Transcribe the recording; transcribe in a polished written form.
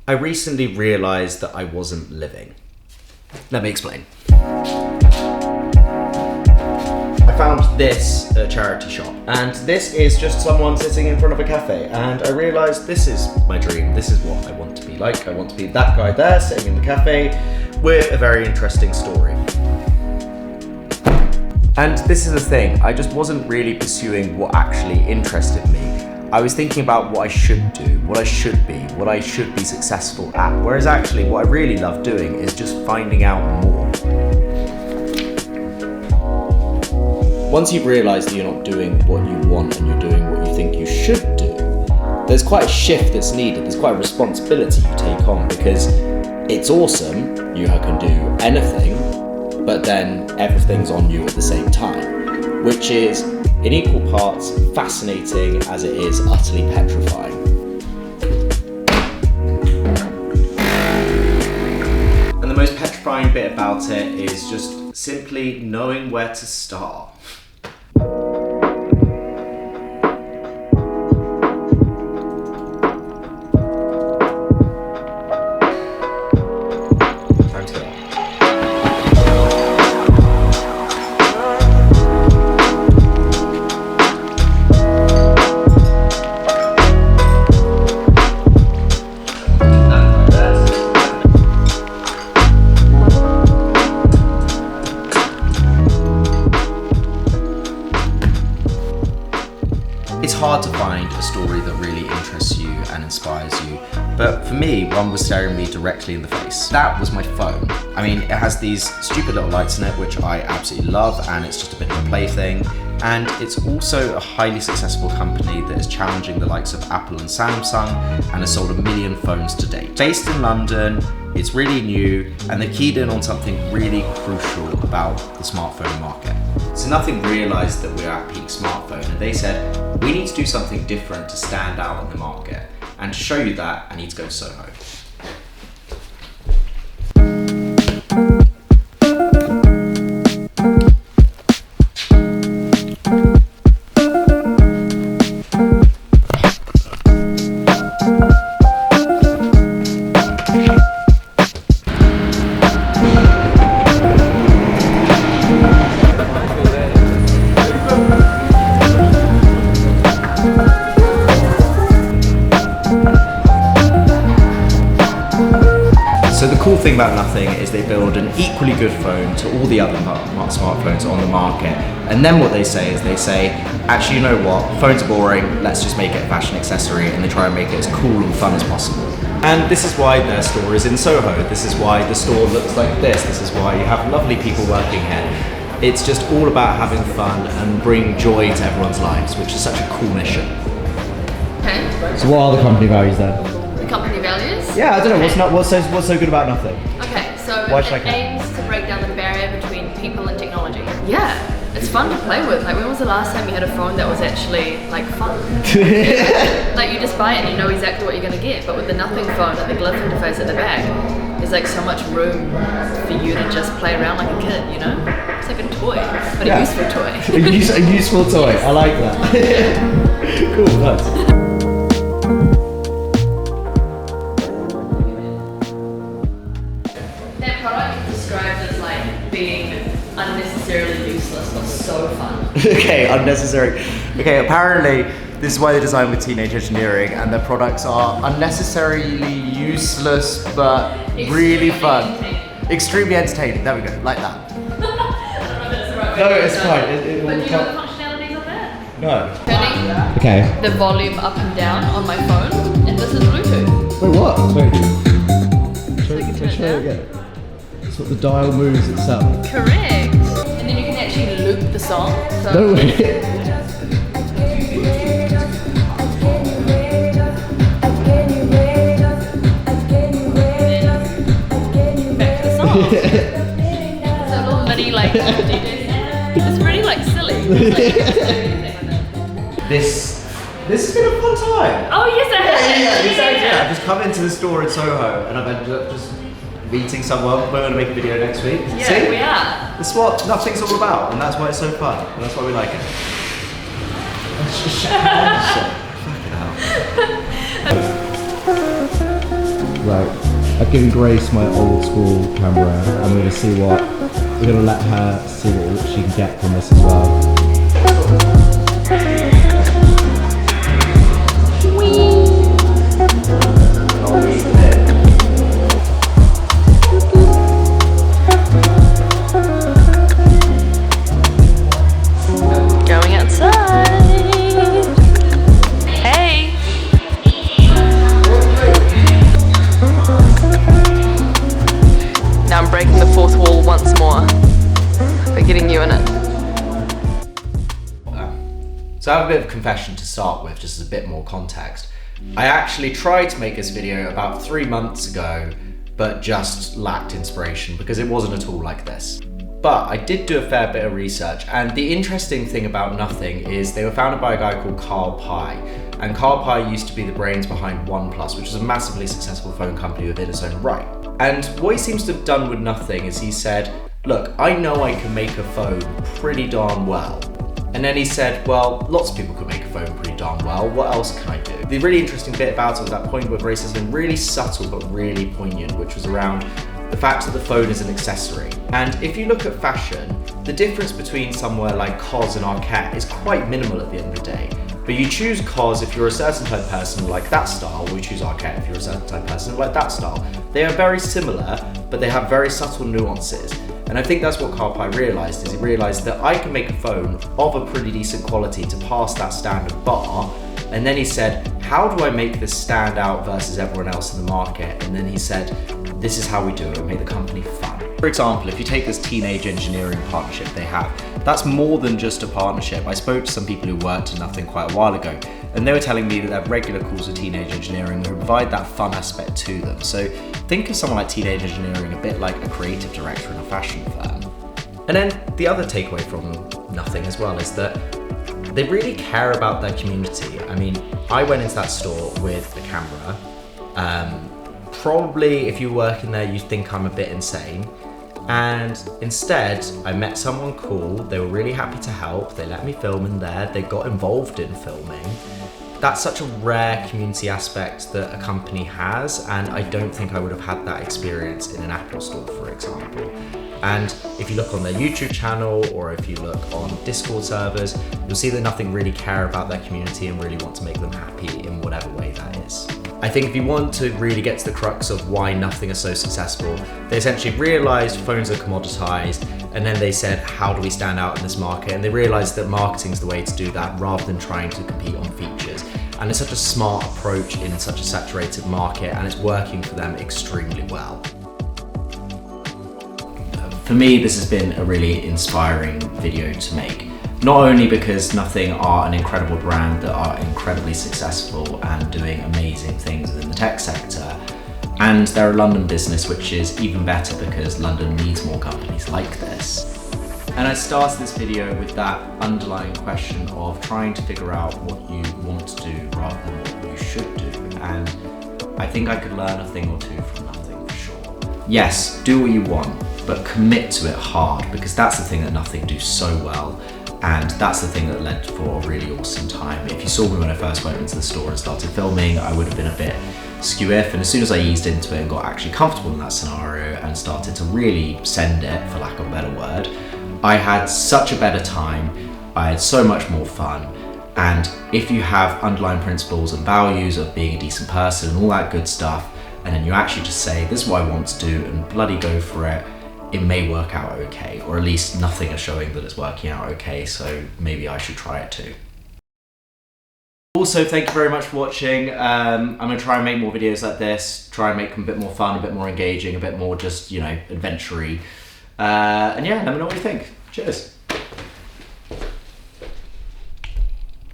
I recently realised that I wasn't living. Let me explain. I found this at a charity shop, and this is just someone sitting in front of a cafe, and I realised this is my dream. This is what I want to be like. I want to be that guy there sitting in the cafe with a very interesting story. And this is the thing, I just wasn't really pursuing what actually interested me. I was thinking about what I should do, what I should be successful at, whereas actually what I really love doing is just finding out more. Once you've realised that you're not doing what you want and you're doing what you think you should do, there's quite a shift that's needed, there's quite a responsibility you take on, because it's awesome, you can do anything, but then everything's on you at the same time, which is in equal parts fascinating as it is utterly petrifying. And the most petrifying bit about it is just simply knowing where to start. It's hard to find a story that really interests you and inspires you, but for me, one was staring me directly in the face. That was my phone. I mean, it has these stupid little lights in it, which I absolutely love, and it's just a bit of a plaything. And it's also a highly successful company that is challenging the likes of Apple and Samsung and has sold 1 million phones to date. Based in London, it's really new, and they keyed in on something really crucial about the smartphone market. So Nothing realised that we were at peak smartphone, and they said, we need to do something different to stand out in the market. And to show you that, I need to go to Soho. So the cool thing about Nothing is they build an equally good phone to all the other smartphones on the market. And then what they say is actually, you know what, phones are boring, let's just make it a fashion accessory, and they try and make it as cool and fun as possible. And this is why their store is in Soho. This is why the store looks like this. This is why you have lovely people working here. It's just all about having fun and bringing joy to everyone's lives, which is such a cool mission. Okay. So what are the company values then? The company values? Yeah, I don't know, what's so good about Nothing? Okay, so Why should I it care? aims to break down the barrier between people and technology. Yeah, it's fun to play with. Like, when was the last time you had a phone that was actually, like, fun? Like, you just buy it and you know exactly what you're gonna get, but with the Nothing phone and the glyph interface at the back, there's like so much room for you to just play around like a kid, you know? It's like a toy, but a useful toy. A useful toy, I like that. Cool, nice. That product is described as like being unnecessarily useless but so fun. Okay, unnecessary. Okay, apparently this is why they designed with teenage engineering, and their products are unnecessarily useless but really fun. Extremely entertaining, there we go, like that. I don't know if that's the right No, way to it's do fine. it. It But will do you know come- the functionalities of that? No. Turning Okay. the volume up and down on my phone, and this is Bluetooth. Wait, what? Wait. So you can turn it Show it down. again. So the dial moves itself. Correct. And then you can actually loop the song. So No way. back to the song. It's a little mini like DJ. It's really like silly. This has been a fun time. Oh yes, I have. Exactly. I've just come into the store in Soho and I've ended up just meeting someone. We're going to make a video next week. Yeah, See? we are. That's what Nothing's all about, and that's why it's so fun, and that's why we like it. Fucking hell. like, I've given Grace my old school camera, and we're gonna let her see what she can get from this as well. Going outside. Hey. Now I'm breaking the fourth wall once more by getting you in it. So I have a bit of confession to start with, just as a bit more context. I actually tried to make this video about 3 months ago, but just lacked inspiration because it wasn't at all like this. But I did do a fair bit of research, and the interesting thing about Nothing is they were founded by a guy called Carl Pye. And Carl Pye used to be the brains behind OnePlus, which is a massively successful phone company within its own right. And what he seems to have done with Nothing is he said, look, I know I can make a phone pretty darn well. And then he said, well, lots of people could make a phone pretty darn well. What else can I do? The really interesting bit about it was that point where Grace has been really subtle but really poignant, which was around the fact that the phone is an accessory. And if you look at fashion, the difference between somewhere like COS and Arket is quite minimal at the end of the day. But you choose COS if you're a certain type of person who like that style, or you choose Arket if you're a certain type of person who like that style. They are very similar, but they have very subtle nuances. And I think that's what Carl Pye realised, is he realised that I can make a phone of a pretty decent quality to pass that standard bar. And then he said, how do I make this stand out versus everyone else in the market? And then he said, this is how we do it, make the company fun. For example, if you take this teenage engineering partnership they have, that's more than just a partnership. I spoke to some people who worked at Nothing quite a while ago, and they were telling me that their regular calls with teenage engineering would provide that fun aspect to them. So think of someone like teenage engineering a bit like a creative director in a fashion firm. And then the other takeaway from Nothing as well is that they really care about their community. I mean, I went into that store with a camera. Probably if you work in there, you think I'm a bit insane. And instead, I met someone cool. They were really happy to help. They let me film in there. They got involved in filming. That's such a rare community aspect that a company has, and I don't think I would have had that experience in an Apple store, for example. And if you look on their YouTube channel, or if you look on Discord servers, you'll see that Nothing really care about their community and really want to make them happy in whatever way that is. I think if you want to really get to the crux of why Nothing is so successful, they essentially realized phones are commoditized, and then they said, how do we stand out in this market? And they realized that marketing is the way to do that rather than trying to compete on features. And it's such a smart approach in such a saturated market, and it's working for them extremely well. For me, this has been a really inspiring video to make. Not only because Nothing are an incredible brand that are incredibly successful and doing amazing things within the tech sector, and they're a London business, which is even better because London needs more companies like this. And I started this video with that underlying question of trying to figure out what you want to do rather than what you should do. And I think I could learn a thing or two from Nothing for sure. Yes, do what you want, but commit to it hard, because that's the thing that Nothing do so well. And that's the thing that led for a really awesome time. If you saw me when I first went into the store and started filming, I would have been a bit skew-if, and as soon as I eased into it and got actually comfortable in that scenario and started to really send it, for lack of a better word, I had such a better time, I had so much more fun. And if you have underlying principles and values of being a decent person and all that good stuff, and then you actually just say, this is what I want to do, and bloody go for it, it may work out okay, or at least Nothing is showing that it's working out okay, so maybe I should try it too. Also, thank you very much for watching. I'm gonna try and make more videos like this, try and make them a bit more fun, a bit more engaging, a bit more just, you know, adventure-y. And yeah, let me know what you think. Cheers.